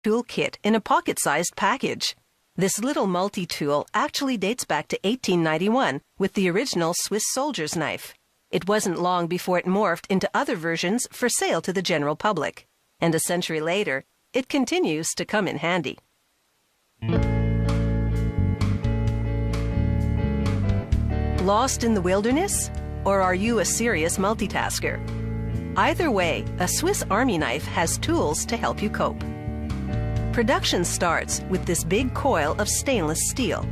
tool kit in a pocket-sized package. This little multi-tool actually dates back to 1891 with the original Swiss soldier's knife. It wasn't long before it morphed into other versions for sale to the general public. And a century later, it continues to come in handy. Lost in the wilderness? Or are you a serious multitasker? Either way, a Swiss Army knife has tools to help you cope. Production starts with this big coil of stainless steel.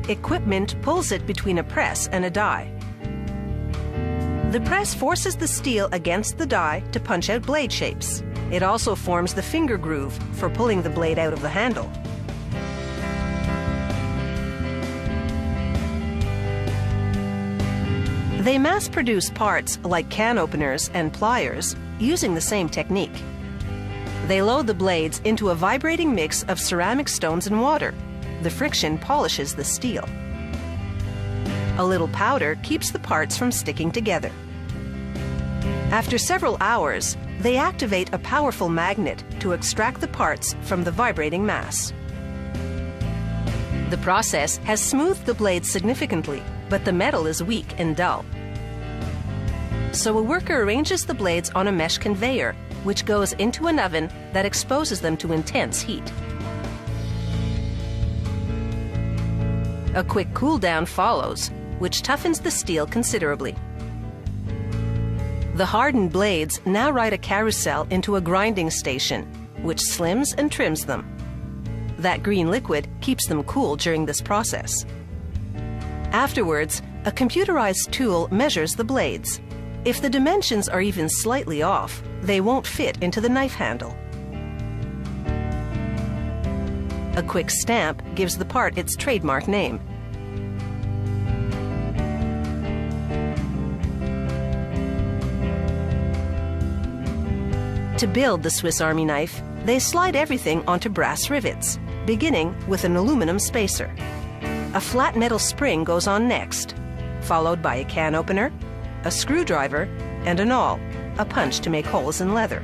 Equipment pulls it between a press and a die. The press forces the steel against the die to punch out blade shapes. It also forms the finger groove for pulling the blade out of the handle. They mass-produce parts like can openers and pliers using the same technique. They load the blades into a vibrating mix of ceramic stones and water. The friction polishes the steel. A little powder keeps the parts from sticking together. After several hours, they activate a powerful magnet to extract the parts from the vibrating mass. The process has smoothed the blades significantly, but the metal is weak and dull. So a worker arranges the blades on a mesh conveyor, which goes into an oven that exposes them to intense heat. A quick cool down follows, which toughens the steel considerably. The hardened blades now ride a carousel into a grinding station, which slims and trims them. That green liquid keeps them cool during this process. Afterwards, a computerized tool measures the blades. If the dimensions are even slightly off, they won't fit into the knife handle. A quick stamp gives the part its trademark name. To build the Swiss Army knife, they slide everything onto brass rivets, beginning with an aluminum spacer. A flat metal spring goes on next, followed by a can opener, a screwdriver, and an awl, a punch to make holes in leather.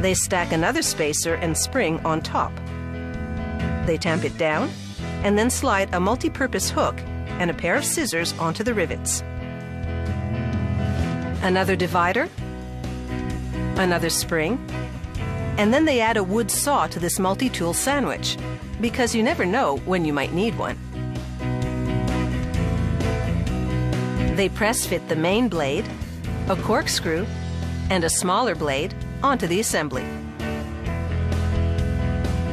They stack another spacer and spring on top. They tamp it down, and then slide a multi-purpose hook and a pair of scissors onto the rivets. Another divider, another spring, and then they add a wood saw to this multi-tool sandwich, because you never know when you might need one. They press fit the main blade, a corkscrew, and a smaller blade onto the assembly.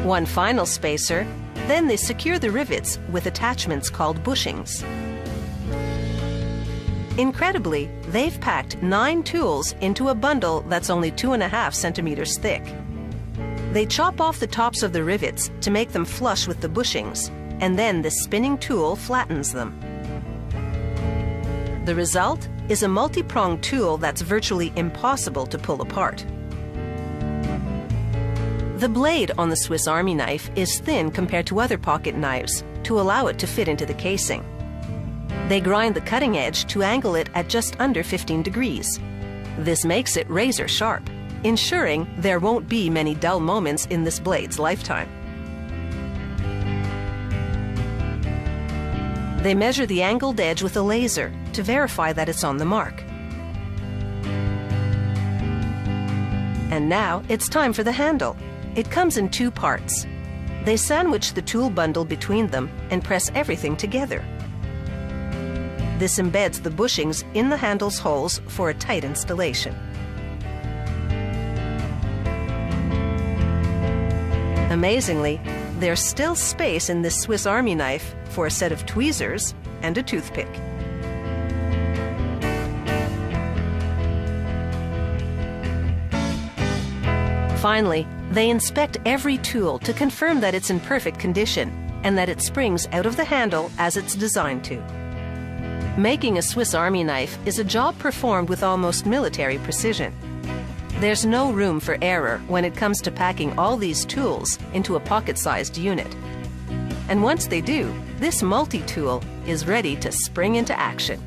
One final spacer, then they secure the rivets with attachments called bushings. Incredibly, they've packed 9 tools into a bundle that's only 2.5 centimeters thick. They chop off the tops of the rivets to make them flush with the bushings, and then the spinning tool flattens them. The result is a multi-pronged tool that's virtually impossible to pull apart. The blade on the Swiss Army knife is thin compared to other pocket knives to allow it to fit into the casing. They grind the cutting edge to angle it at just under 15 degrees. This makes it razor sharp, ensuring there won't be many dull moments in this blade's lifetime. They measure the angled edge with a laser to verify that it's on the mark. And now it's time for the handle. It comes in 2 parts. They sandwich the tool bundle between them and press everything together. This embeds the bushings in the handle's holes for a tight installation. Amazingly, there's still space in this Swiss Army knife for a set of tweezers and a toothpick. Finally, they inspect every tool to confirm that it's in perfect condition and that it springs out of the handle as it's designed to. Making a Swiss Army knife is a job performed with almost military precision. There's no room for error when it comes to packing all these tools into a pocket-sized unit. And once they do, this multi-tool is ready to spring into action.